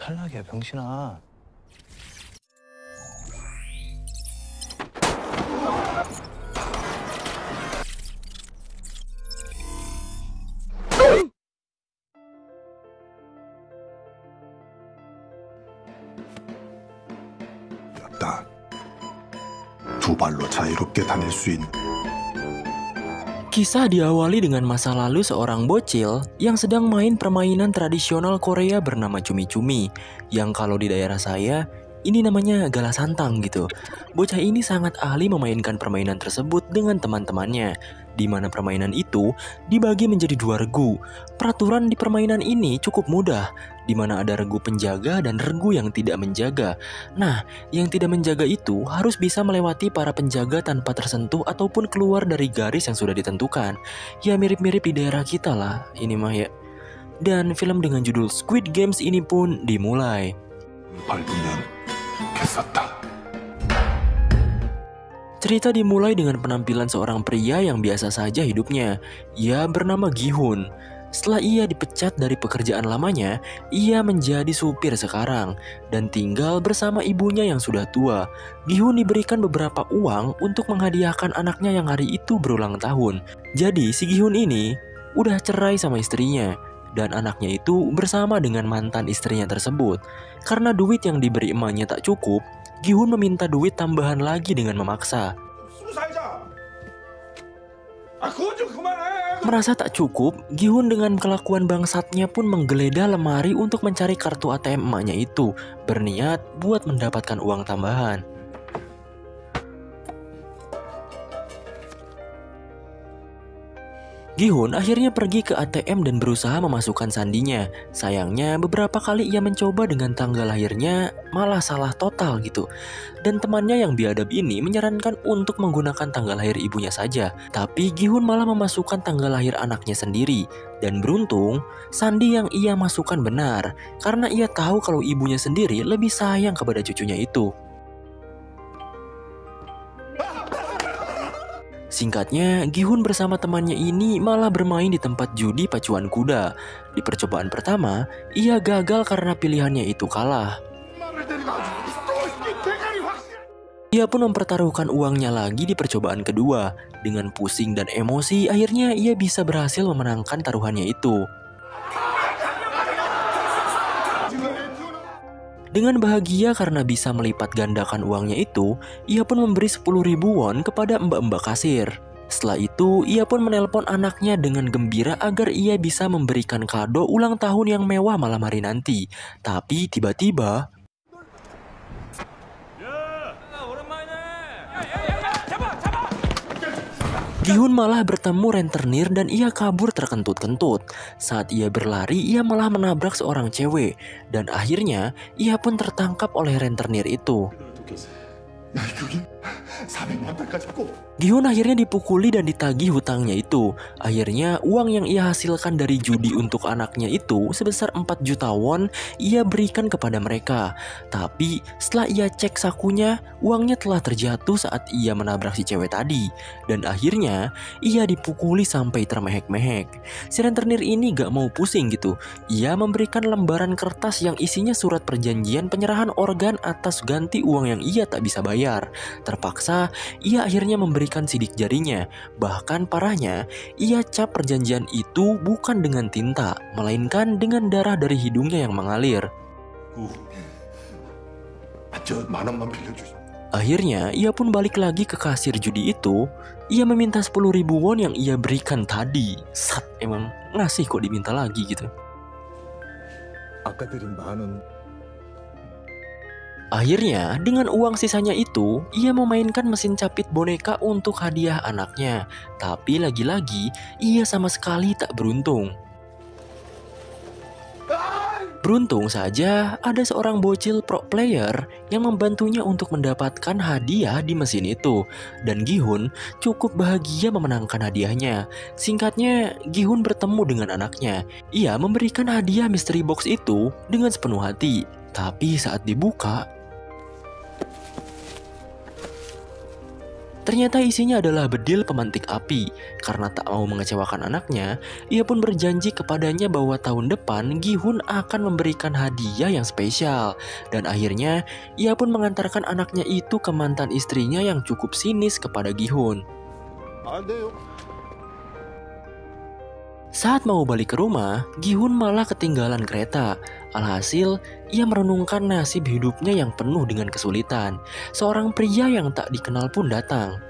탈락이야, 병신아. 였다. 두 발로 자유롭게 다닐 수 있는. Kisah diawali dengan masa lalu seorang bocil yang sedang main permainan tradisional Korea bernama cumi-cumi, yang kalau di daerah saya ini namanya gala santang gitu. Bocah ini sangat ahli memainkan permainan tersebut dengan teman-temannya, di mana permainan itu dibagi menjadi 2 regu. Peraturan di permainan ini cukup mudah, di mana ada regu penjaga dan regu yang tidak menjaga. Nah, yang tidak menjaga itu harus bisa melewati para penjaga tanpa tersentuh ataupun keluar dari garis yang sudah ditentukan. Ya mirip-mirip di daerah kita lah, ini mah ya. Dan film dengan judul Squid Games ini pun dimulai. 밟으면 개쌌다. Cerita dimulai dengan penampilan seorang pria yang biasa saja hidupnya. Ia bernama Gi-hun. Setelah ia dipecat dari pekerjaan lamanya, ia menjadi supir sekarang dan tinggal bersama ibunya yang sudah tua. Gi-hun diberikan beberapa uang untuk menghadiahkan anaknya yang hari itu berulang tahun. Jadi si Gi-hun ini udah cerai sama istrinya dan anaknya itu bersama dengan mantan istrinya tersebut. Karena duit yang diberi emaknya tak cukup, Gi-hun meminta duit tambahan lagi dengan memaksa. Merasa tak cukup, Gi-hun dengan kelakuan bangsatnya pun menggeledah lemari untuk mencari kartu ATM emaknya itu, berniat buat mendapatkan uang tambahan. Gi-hun akhirnya pergi ke ATM dan berusaha memasukkan sandinya. Sayangnya beberapa kali ia mencoba dengan tanggal lahirnya malah salah total gitu. Dan temannya yang biadab ini menyarankan untuk menggunakan tanggal lahir ibunya saja. Tapi Gi-hun malah memasukkan tanggal lahir anaknya sendiri. Dan beruntung, sandi yang ia masukkan benar. Karena ia tahu kalau ibunya sendiri lebih sayang kepada cucunya itu. Singkatnya, Gi-hun bersama temannya ini malah bermain di tempat judi pacuan kuda. Di percobaan pertama, ia gagal karena pilihannya itu kalah. Ia pun mempertaruhkan uangnya lagi di percobaan kedua. Dengan pusing dan emosi, akhirnya ia bisa berhasil memenangkan taruhannya itu. Dengan bahagia karena bisa melipat gandakan uangnya itu, ia pun memberi 10.000 won kepada mbak-mbak kasir. Setelah itu, ia pun menelpon anaknya dengan gembira agar ia bisa memberikan kado ulang tahun yang mewah malam hari nanti. Tapi tiba-tiba, Gi-hun malah bertemu rentenir dan ia kabur terkentut-kentut. Saat ia berlari, ia malah menabrak seorang cewek. Dan akhirnya, ia pun tertangkap oleh rentenir itu. Gi-hun akhirnya dipukuli dan ditagih hutangnya itu. Akhirnya uang yang ia hasilkan dari judi untuk anaknya itu sebesar 4 juta won ia berikan kepada mereka. Tapi setelah ia cek sakunya, uangnya telah terjatuh saat ia menabrak si cewek tadi. Dan akhirnya ia dipukuli sampai termehek-mehek. Si rentenir ini gak mau pusing gitu. Ia memberikan lembaran kertas yang isinya surat perjanjian penyerahan organ atas ganti uang yang ia tak bisa bayar. Terpaksa, ia akhirnya memberikan sidik jarinya. Bahkan parahnya, ia cap perjanjian itu bukan dengan tinta, melainkan dengan darah dari hidungnya yang mengalir. Akhirnya, ia pun balik lagi ke kasir judi itu. Ia meminta 10.000 won yang ia berikan tadi. Sat, emang ngasih kok diminta lagi gitu. Akhirnya, dengan uang sisanya itu, ia memainkan mesin capit boneka untuk hadiah anaknya. Tapi lagi-lagi, ia sama sekali tak beruntung. Beruntung saja, ada seorang bocil pro player yang membantunya untuk mendapatkan hadiah di mesin itu. Dan Gi-hun cukup bahagia memenangkan hadiahnya. Singkatnya, Gi-hun bertemu dengan anaknya. Ia memberikan hadiah mystery box itu dengan sepenuh hati. Tapi saat dibuka, Ternyata isinya adalah bedil pemantik api. Karena tak mau mengecewakan anaknya, ia pun berjanji kepadanya bahwa tahun depan Gi-hun akan memberikan hadiah yang spesial. Dan akhirnya, ia pun mengantarkan anaknya itu ke mantan istrinya yang cukup sinis kepada Gi-hun. Saat mau balik ke rumah, Gi-hun malah ketinggalan kereta. Alhasil, ia merenungkan nasib hidupnya yang penuh dengan kesulitan. Seorang pria yang tak dikenal pun datang.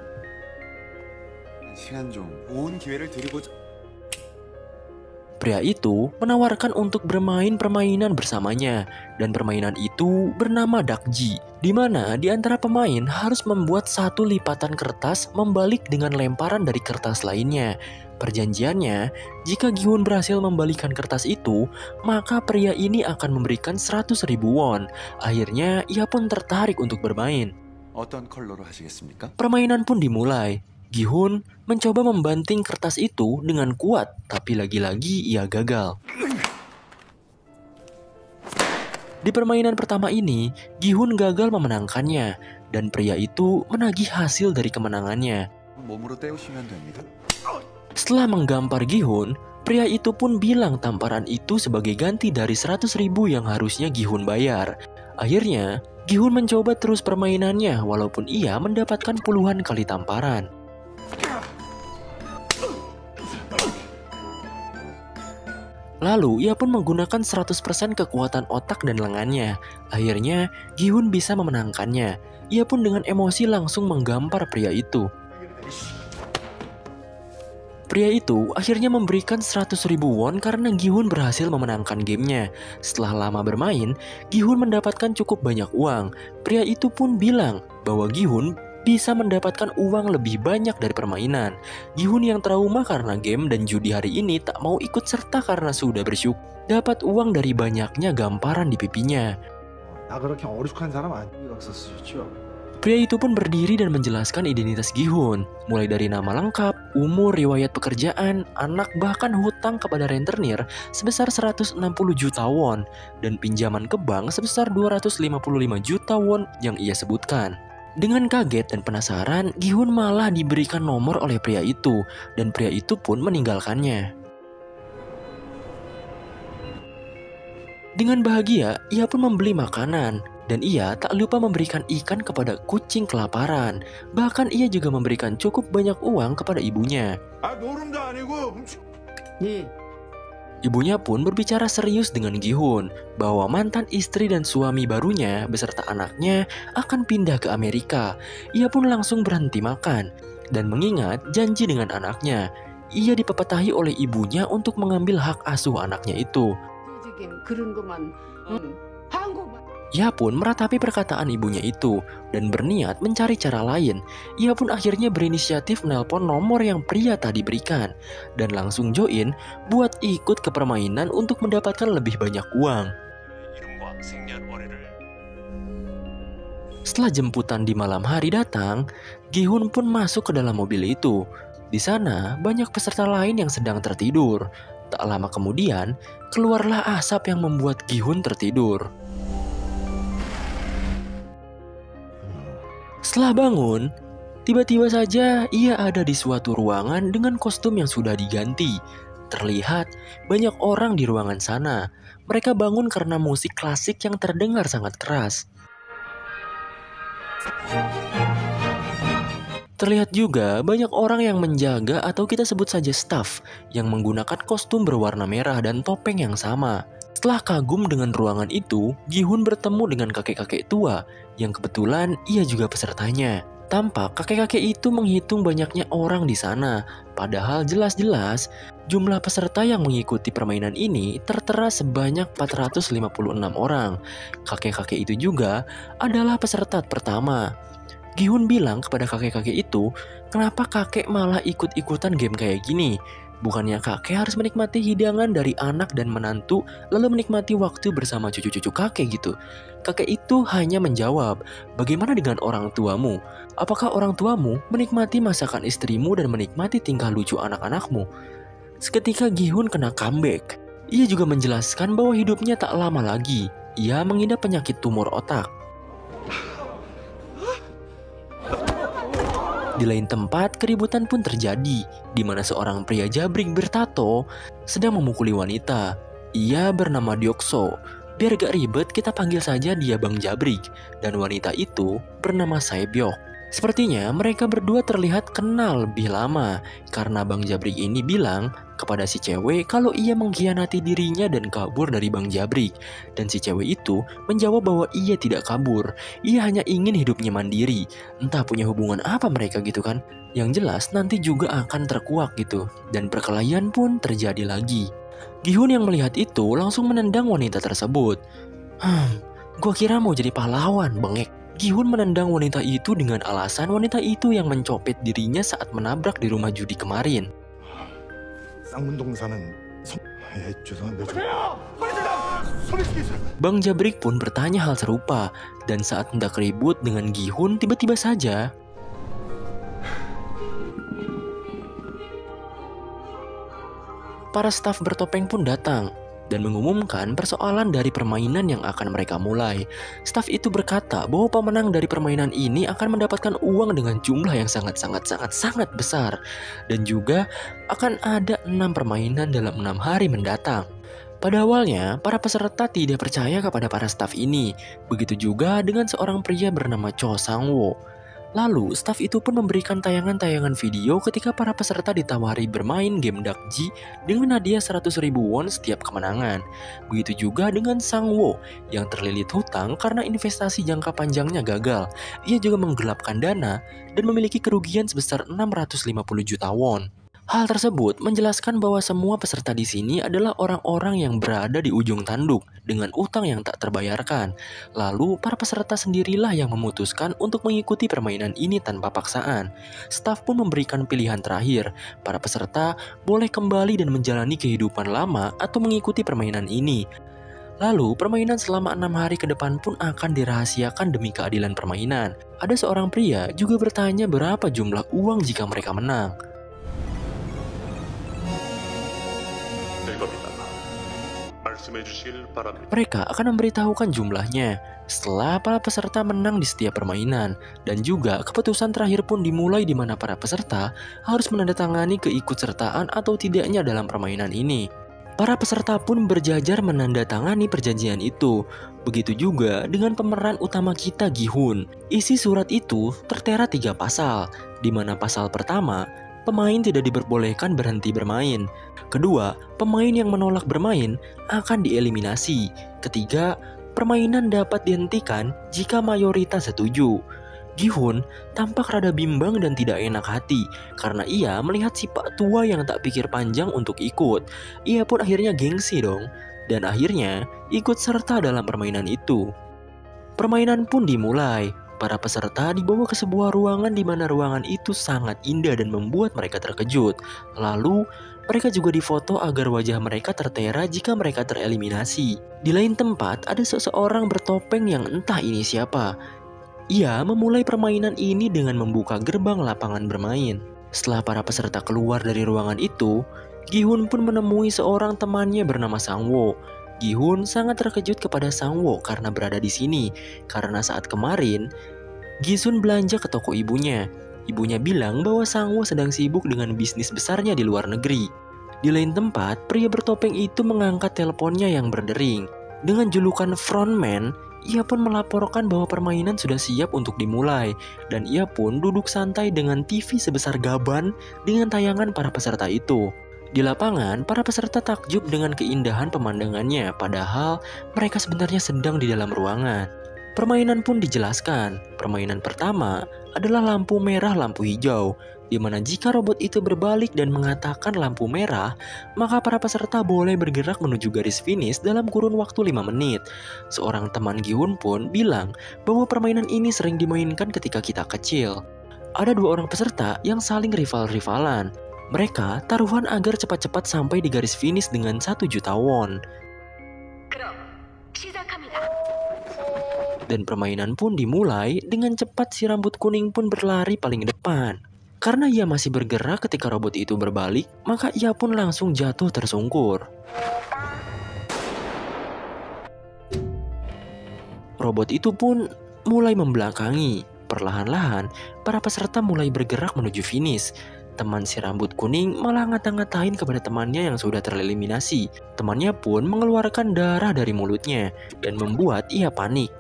Pria itu menawarkan untuk bermain permainan bersamanya, dan permainan itu bernama dakji, di mana di antara pemain harus membuat satu lipatan kertas membalik dengan lemparan dari kertas lainnya. Perjanjiannya, jika Gi-hun berhasil membalikan kertas itu, maka pria ini akan memberikan 100.000 won. Akhirnya, ia pun tertarik untuk bermain. Permainan pun dimulai. Gi-hun mencoba membanting kertas itu dengan kuat, tapi lagi-lagi ia gagal. Di permainan pertama ini, Gi-hun gagal memenangkannya, dan pria itu menagih hasil dari kemenangannya. Setelah menggampar Gi-hun, pria itu pun bilang tamparan itu sebagai ganti dari 100.000 yang harusnya Gi-hun bayar. Akhirnya, Gi-hun mencoba terus permainannya walaupun ia mendapatkan puluhan kali tamparan. Lalu, ia pun menggunakan 100% kekuatan otak dan lengannya. Akhirnya, Gi-hun bisa memenangkannya. Ia pun dengan emosi langsung menggampar pria itu. Pria itu akhirnya memberikan 100.000 won karena Gi-hun berhasil memenangkan gamenya. Setelah lama bermain, Gi-hun mendapatkan cukup banyak uang. Pria itu pun bilang bahwa Gi-hun bisa mendapatkan uang lebih banyak dari permainan. Gi-hun yang trauma karena game dan judi hari ini tak mau ikut serta karena sudah bersyukur dapat uang dari banyaknya gamparan di pipinya. Pria itu pun berdiri dan menjelaskan identitas Gi-hun, mulai dari nama lengkap, umur, riwayat pekerjaan, anak, bahkan hutang kepada rentenir sebesar 160 juta won, dan pinjaman ke bank sebesar 255 juta won yang ia sebutkan. Dengan kaget dan penasaran, Gi-hun malah diberikan nomor oleh pria itu, dan pria itu pun meninggalkannya. Dengan bahagia, ia pun membeli makanan. Dan ia tak lupa memberikan ikan kepada kucing kelaparan. Bahkan ia juga memberikan cukup banyak uang kepada ibunya. Ibunya pun berbicara serius dengan Gi-hun bahwa mantan istri dan suami barunya beserta anaknya akan pindah ke Amerika. Ia pun langsung berhenti makan dan mengingat janji dengan anaknya. Ia dipepetahi oleh ibunya untuk mengambil hak asuh anaknya itu. Ia pun meratapi perkataan ibunya itu dan berniat mencari cara lain. Ia pun akhirnya berinisiatif nelpon nomor yang pria tadi berikan dan langsung join buat ikut ke permainan untuk mendapatkan lebih banyak uang. Setelah jemputan di malam hari datang, Gi-hun pun masuk ke dalam mobil itu. Di sana banyak peserta lain yang sedang tertidur. Tak lama kemudian, keluarlah asap yang membuat Gi-hun tertidur. Setelah bangun, tiba-tiba saja ia ada di suatu ruangan dengan kostum yang sudah diganti. Terlihat banyak orang di ruangan sana. Mereka bangun karena musik klasik yang terdengar sangat keras. Terlihat juga banyak orang yang menjaga atau kita sebut saja staff yang menggunakan kostum berwarna merah dan topeng yang sama. Setelah kagum dengan ruangan itu, Gi-hun bertemu dengan kakek-kakek tua yang kebetulan ia juga pesertanya. Tampak kakek-kakek itu menghitung banyaknya orang di sana, padahal jelas-jelas jumlah peserta yang mengikuti permainan ini tertera sebanyak 456 orang. Kakek-kakek itu juga adalah peserta pertama. Gi-hun bilang kepada kakek-kakek itu, kenapa kakek malah ikut-ikutan game kayak gini? Bukannya kakek harus menikmati hidangan dari anak dan menantu, lalu menikmati waktu bersama cucu-cucu kakek gitu. Kakek itu hanya menjawab, bagaimana dengan orang tuamu? Apakah orang tuamu menikmati masakan istrimu dan menikmati tingkah lucu anak-anakmu? Seketika Gi-hun kena comeback. Ia juga menjelaskan bahwa hidupnya tak lama lagi. Ia mengidap penyakit tumor otak. Di lain tempat, keributan pun terjadi, di mana seorang pria jabrik bertato sedang memukuli wanita. Ia bernama Deokso. Biar gak ribet, kita panggil saja dia Bang Jabrik. Dan wanita itu bernama Saebyok. Sepertinya mereka berdua terlihat kenal lebih lama, karena Bang Jabrik ini bilang kepada si cewek kalau ia mengkhianati dirinya dan kabur dari Bang Jabrik. Dan si cewek itu menjawab bahwa ia tidak kabur, ia hanya ingin hidupnya mandiri. Entah punya hubungan apa mereka gitu kan. Yang jelas nanti juga akan terkuak gitu. Dan perkelahian pun terjadi lagi. Gi-hun yang melihat itu langsung menendang wanita tersebut. Gua kira mau jadi pahlawan, bengek. Gi-hun menendang wanita itu dengan alasan wanita itu yang mencopet dirinya saat menabrak di rumah judi kemarin. Bang Jabrik pun bertanya hal serupa, dan saat hendak ribut dengan Gi-hun, tiba-tiba saja para staf bertopeng pun datang dan mengumumkan persoalan dari permainan yang akan mereka mulai. Staf itu berkata bahwa pemenang dari permainan ini akan mendapatkan uang dengan jumlah yang sangat besar. Dan juga akan ada 6 permainan dalam 6 hari mendatang. Pada awalnya, para peserta tidak percaya kepada para staf ini. Begitu juga dengan seorang pria bernama Cho Sang-wo. Lalu, staf itu pun memberikan tayangan-tayangan video ketika para peserta ditawari bermain game dakji dengan hadiah 100.000 won setiap kemenangan. Begitu juga dengan Sang-wo yang terlilit hutang karena investasi jangka panjangnya gagal. Ia juga menggelapkan dana dan memiliki kerugian sebesar 650 juta won. Hal tersebut menjelaskan bahwa semua peserta di sini adalah orang-orang yang berada di ujung tanduk dengan utang yang tak terbayarkan. Lalu para peserta sendirilah yang memutuskan untuk mengikuti permainan ini tanpa paksaan. Staf pun memberikan pilihan terakhir. Para peserta boleh kembali dan menjalani kehidupan lama atau mengikuti permainan ini. Lalu permainan selama 6 hari ke depan pun akan dirahasiakan demi keadilan permainan. Ada seorang pria juga bertanya berapa jumlah uang jika mereka menang. Mereka akan memberitahukan jumlahnya setelah para peserta menang di setiap permainan, dan juga keputusan terakhir pun dimulai di mana para peserta harus menandatangani keikutsertaan atau tidaknya dalam permainan ini. Para peserta pun berjajar menandatangani perjanjian itu. Begitu juga dengan pemeran utama kita, Gi-hun. Isi surat itu tertera 3 pasal, di mana pasal pertama, pemain tidak diperbolehkan berhenti bermain. Kedua, pemain yang menolak bermain akan dieliminasi. Ketiga, permainan dapat dihentikan jika mayoritas setuju. Gi-hun tampak rada bimbang dan tidak enak hati karena ia melihat si pak tua yang tak pikir panjang untuk ikut. Ia pun akhirnya gengsi dong, dan akhirnya ikut serta dalam permainan itu. Permainan pun dimulai. Para peserta dibawa ke sebuah ruangan di mana ruangan itu sangat indah dan membuat mereka terkejut. Lalu, mereka juga difoto agar wajah mereka tertera jika mereka tereliminasi. Di lain tempat, ada seseorang bertopeng yang entah ini siapa. Ia memulai permainan ini dengan membuka gerbang lapangan bermain. Setelah para peserta keluar dari ruangan itu, Gi-hun pun menemui seorang temannya bernama Sang-wo. Gi-hun sangat terkejut kepada Sang-wo karena berada di sini, karena saat kemarin Gi-sun belanja ke toko ibunya. Ibunya bilang bahwa Sang-wo sedang sibuk dengan bisnis besarnya di luar negeri. Di lain tempat, pria bertopeng itu mengangkat teleponnya yang berdering. Dengan julukan frontman, ia pun melaporkan bahwa permainan sudah siap untuk dimulai, dan ia pun duduk santai dengan TV sebesar gaban dengan tayangan para peserta itu. Di lapangan, para peserta takjub dengan keindahan pemandangannya, padahal mereka sebenarnya sedang di dalam ruangan. Permainan pun dijelaskan. Permainan pertama adalah lampu merah, lampu hijau, di mana jika robot itu berbalik dan mengatakan lampu merah, maka para peserta boleh bergerak menuju garis finish dalam kurun waktu 5 menit. Seorang teman Gi-hun pun bilang bahwa permainan ini sering dimainkan ketika kita kecil. Ada 2 orang peserta yang saling rival-rivalan. Mereka taruhan agar cepat-cepat sampai di garis finish dengan 1 juta won. Dan permainan pun dimulai dengan cepat. Si rambut kuning pun berlari paling depan. Karena ia masih bergerak ketika robot itu berbalik, maka ia pun langsung jatuh tersungkur. Robot itu pun mulai membelakangi. Perlahan-lahan, para peserta mulai bergerak menuju finish. Teman si rambut kuning malah ngata-ngatain kepada temannya yang sudah tereliminasi. Temannya pun mengeluarkan darah dari mulutnya dan membuat ia panik.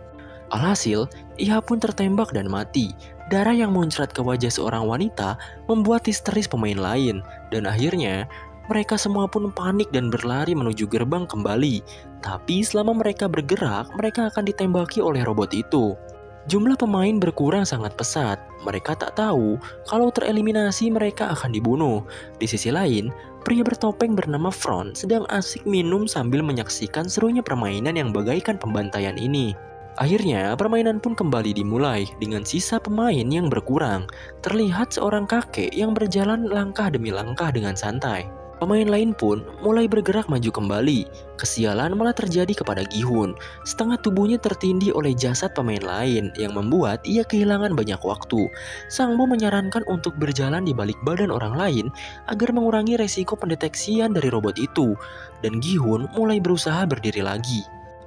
Alhasil, ia pun tertembak dan mati. Darah yang muncrat ke wajah seorang wanita membuat histeris pemain lain. Dan akhirnya, mereka semua pun panik dan berlari menuju gerbang kembali. Tapi selama mereka bergerak, mereka akan ditembaki oleh robot itu. Jumlah pemain berkurang sangat pesat. Mereka tak tahu kalau tereliminasi mereka akan dibunuh. Di sisi lain, pria bertopeng bernama Front sedang asik minum sambil menyaksikan serunya permainan yang bagaikan pembantaian ini. Akhirnya, permainan pun kembali dimulai dengan sisa pemain yang berkurang. Terlihat seorang kakek yang berjalan langkah demi langkah dengan santai. Pemain lain pun mulai bergerak maju kembali. Kesialan malah terjadi kepada Gi-hun. Setengah tubuhnya tertindih oleh jasad pemain lain yang membuat ia kehilangan banyak waktu. Sang Bo menyarankan untuk berjalan di balik badan orang lain agar mengurangi resiko pendeteksian dari robot itu. Dan Gi-hun mulai berusaha berdiri lagi.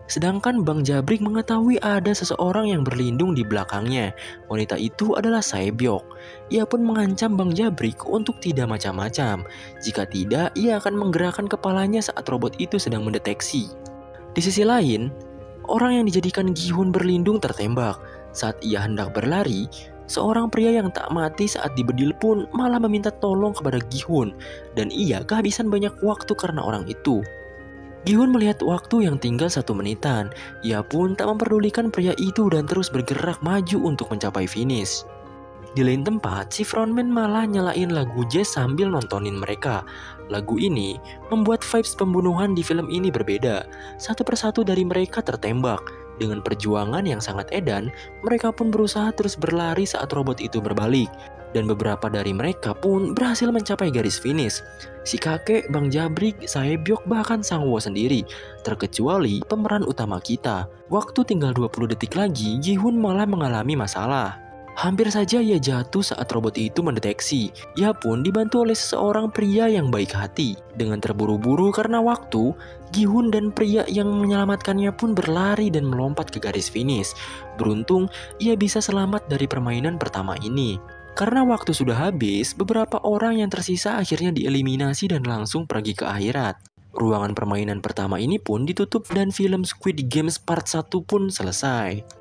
Sedangkan Bang Jabrik mengetahui ada seseorang yang berlindung di belakangnya. Wanita itu adalah Sae-byok. Ia pun mengancam Bang Jabrik untuk tidak macam-macam. Jika tidak, ia akan menggerakkan kepalanya saat robot itu sedang mendeteksi. Di sisi lain, orang yang dijadikan Gi-hun berlindung tertembak. Saat ia hendak berlari, seorang pria yang tak mati saat dibedil pun malah meminta tolong kepada Gi-hun. Dan ia kehabisan banyak waktu karena orang itu. Gi-hun melihat waktu yang tinggal 1 menitan. Ia pun tak memperdulikan pria itu dan terus bergerak maju untuk mencapai finish. Di lain tempat, si frontman malah nyalain lagu jazz sambil nontonin mereka. Lagu ini membuat vibes pembunuhan di film ini berbeda. Satu persatu dari mereka tertembak. Dengan perjuangan yang sangat edan, mereka pun berusaha terus berlari saat robot itu berbalik. Dan beberapa dari mereka pun berhasil mencapai garis finish. Si kakek, Bang Jabrik, Sae-byok, bahkan Sang Wo sendiri, terkecuali pemeran utama kita. Waktu tinggal 20 detik lagi, Gi-hun malah mengalami masalah. Hampir saja ia jatuh saat robot itu mendeteksi. Ia pun dibantu oleh seseorang pria yang baik hati. Dengan terburu-buru karena waktu, Gi-hun dan pria yang menyelamatkannya pun berlari dan melompat ke garis finish. Beruntung, ia bisa selamat dari permainan pertama ini. Karena waktu sudah habis, beberapa orang yang tersisa akhirnya dieliminasi dan langsung pergi ke akhirat. Ruangan permainan pertama ini pun ditutup dan film Squid Games Part 1 pun selesai.